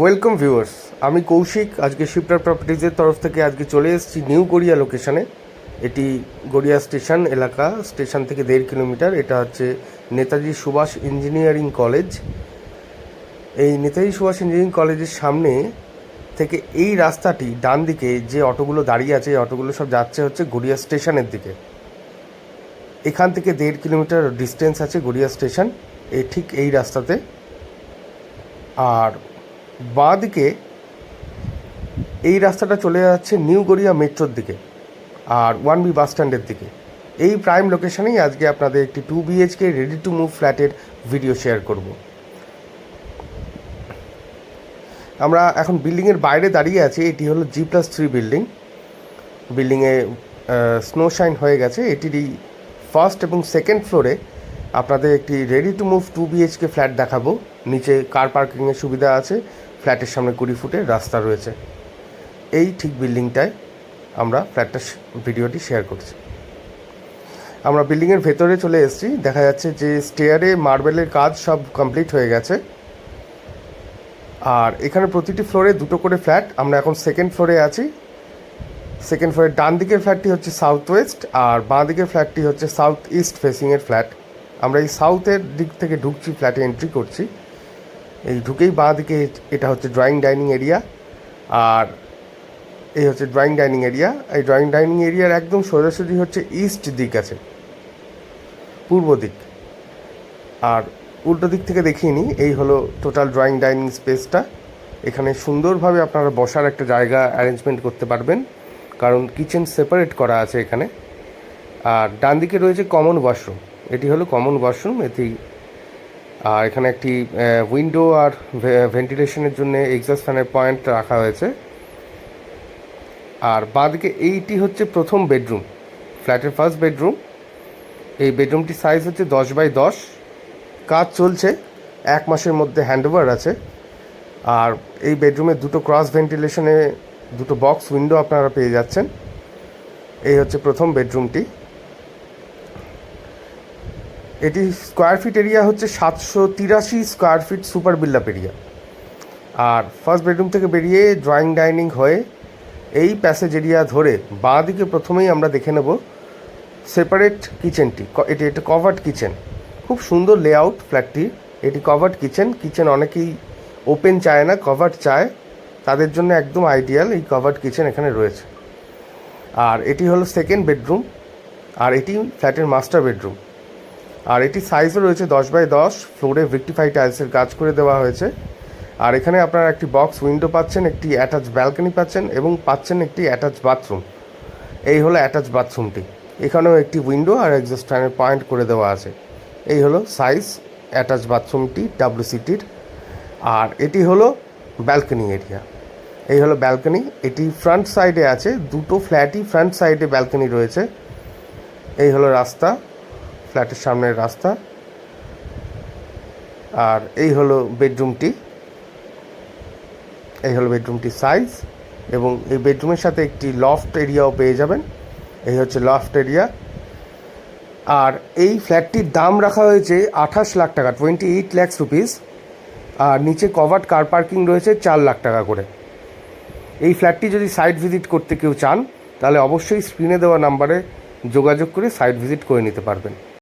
Welcome viewers, আমি কৌশিক। আজকে শিপ্রা প্রপার্টিজের তরফ থেকে আজকে চলে এসেছি নিউ গড়িয়া লোকেশনে। এটি গড়িয়া স্টেশন এলাকা, স্টেশন থেকে 1.5 কিলোমিটার। এটা হচ্ছে নেতাজি সুভাষ ইঞ্জিনিয়ারিং কলেজ। এই নেতাজি সুভাষ ইঞ্জিনিয়ারিং কলেজের সামনে থেকে এই রাস্তাটি ডান দিকে যে অটোগুলো দাঁড়িয়ে আছে, এই অটোগুলো সব যাচ্ছে হচ্ছে গড়িয়া স্টেশনের দিকে। এখান থেকে 1.5 কিলোমিটার ডিস্টেন্স আছে গড়িয়া স্টেশন, ঠিক এই রাস্তাতে। আর বাঁ দিকে এই রাস্তাটা চলে যাচ্ছে নিউ গড়িয়া মেট্রোর দিকে আর 1B বাস স্ট্যান্ডের দিকে। এই প্রাইম লোকেশনেই আজকে আপনাদের একটি 2 BHK রেডি টু মুভ ফ্ল্যাটের ভিডিও শেয়ার করব। আমরা এখন বিল্ডিংয়ের বাইরে দাঁড়িয়ে আছি। এটি হলো G+3 বিল্ডিং। বিল্ডিংয়ে স্নো শাইন হয়ে গেছে। এটিরই ফার্স্ট এবং সেকেন্ড ফ্লোরে আপনাদের একটি ready to move 2 BHK flat দেখাবো। নিচে কার পার্কিংয়ের সুবিধা আছে, ফ্ল্যাটের সামনে 20 ফুটের রাস্তা রয়েছে। এই ঠিক বিল্ডিংটায় আমরা ফ্ল্যাটটা ভিডিওটি শেয়ার করছি। আমরা বিল্ডিংয়ের ভেতরে চলে এসেছি। দেখা যাচ্ছে যে স্টেয়ারে মার্বেলের কাজ সব কমপ্লিট হয়ে গেছে। আর এখানে প্রতিটি ফ্লোরে 2টো করে ফ্ল্যাট। আমরা এখন সেকেন্ড ফ্লোরে আছি। সেকেন্ড ফ্লোরের ডান দিকের ফ্ল্যাটটি হচ্ছে সাউথ ওয়েস্ট আর বাঁ দিকের ফ্ল্যাটটি হচ্ছে সাউথ ইস্ট ফেসিংয়ের ফ্ল্যাট। আমরা এই সাউথের দিক থেকে ঢুকছি, ফ্ল্যাটে এন্ট্রি করছি। এই ঢুকেই বাঁ দিকে এটা হচ্ছে ড্রয়িং ডাইনিং এরিয়া, আর এই হচ্ছে ড্রয়িং ডাইনিং এরিয়া। এই ড্রয়িং ডাইনিং এরিয়ার একদম সোজাসুজি হচ্ছে ইস্ট দিক আছে, পূর্ব দিক। আর উল্টো দিক থেকে দেখিয়ে নিই, এই হলো টোটাল ড্রয়িং ডাইনিং স্পেসটা। এখানে সুন্দরভাবে আপনারা বসার একটা জায়গা অ্যারেঞ্জমেন্ট করতে পারবেন, কারণ কিচেন সেপারেট করা আছে এখানে। আর ডান দিকে রয়েছে কমন ওয়াশরুম। এটি হলো কমন ওয়াশরুম। আর এখানে একটি উইন্ডো আর ভেন্টিলেশনের জন্য এক্সস্ট ফ্যানের পয়েন্ট রাখা হয়েছে। আর বাঁদিকে এইটি হচ্ছে প্রথম বেডরুম, ফ্ল্যাটের ফার্স্ট বেডরুম। এই বেডরুমটির সাইজ হচ্ছে 10x10। কাজ চলছে, 1 মাসের মধ্যে হ্যান্ডওভার আছে। আর এই বেডরুমে 2টো ক্রস ভেন্টিলেশনে 2টো বক্স উইন্ডো আপনারা পেয়ে যাচ্ছেন। এই হচ্ছে প্রথম বেডরুমটি। এটি স্কোয়ার ফিট এরিয়া হচ্ছে 783 square feet super build up area. আর ফার্স্ট বেডরুম থেকে বেরিয়ে ড্রয়িং ডাইনিং হয়ে এই প্যাসেজ এরিয়া ধরে বাঁ দিকে প্রথমেই আমরা দেখে নেব সেপারেট কিচেনটি। এটি একটা কভার্ড কিচেন, খুব সুন্দর লেআউট ফ্ল্যাটটির। এটি কভার্ড কিচেন অনেকেই ওপেন চায় না, কভার্ড চায়, তাদের জন্য একদম আইডিয়াল এই কভার্ড কিচেন এখানে রয়েছে। আর এটি হলো সেকেন্ড বেডরুম, আর এটি ফ্ল্যাটের মাস্টার বেডরুম। আর এটি সাইজও রয়েছে 10x10। ফ্লোরে ভিক্টিফাই টাইলসের কাজ করে দেওয়া হয়েছে। আর এখানে আপনারা একটি বক্স উইন্ডো পাচ্ছেন, একটি অ্যাটাচ ব্যালকনি পাচ্ছেন এবং পাচ্ছেন একটি অ্যাটাচ বাথরুম। এই হলো অ্যাটাচ বাথরুমটি। এখানেও একটি উইন্ডো আর এক্সস্ট ফ্যানের পয়েন্ট করে দেওয়া আছে। এই হলো সাইজ অ্যাটাচ বাথরুমটি WCTর। আর এটি হলো ব্যালকনি এরিয়া। এই হলো ব্যালকনি। এটি ফ্রন্ট সাইডে আছে, 2টো ফ্ল্যাটই ফ্রন্ট সাইডে ব্যালকনি রয়েছে। এই হলো রাস্তা, ফ্ল্যাটের সামনের রাস্তা। আর এই হলো বেডরুমটি। এই হলো বেডরুমটির সাইজ, এবং এই বেডরুমের সাথে একটি লফট এরিয়াও পেয়ে যাবেন। এই হচ্ছে লফট এরিয়া। আর এই ফ্ল্যাটটির দাম রাখা হয়েছে 28 লাখ টাকা, 28 lakhs রুপিস। আর নিচে কভার্ড কার পার্কিং রয়েছে 4 লাখ টাকা করে। এই ফ্ল্যাটটি যদি সাইট ভিজিট করতে কেউ চান, তাহলে অবশ্যই স্ক্রিনে দেওয়া নাম্বারে যোগাযোগ করে সাইট ভিজিট করে নিতে পারবেন।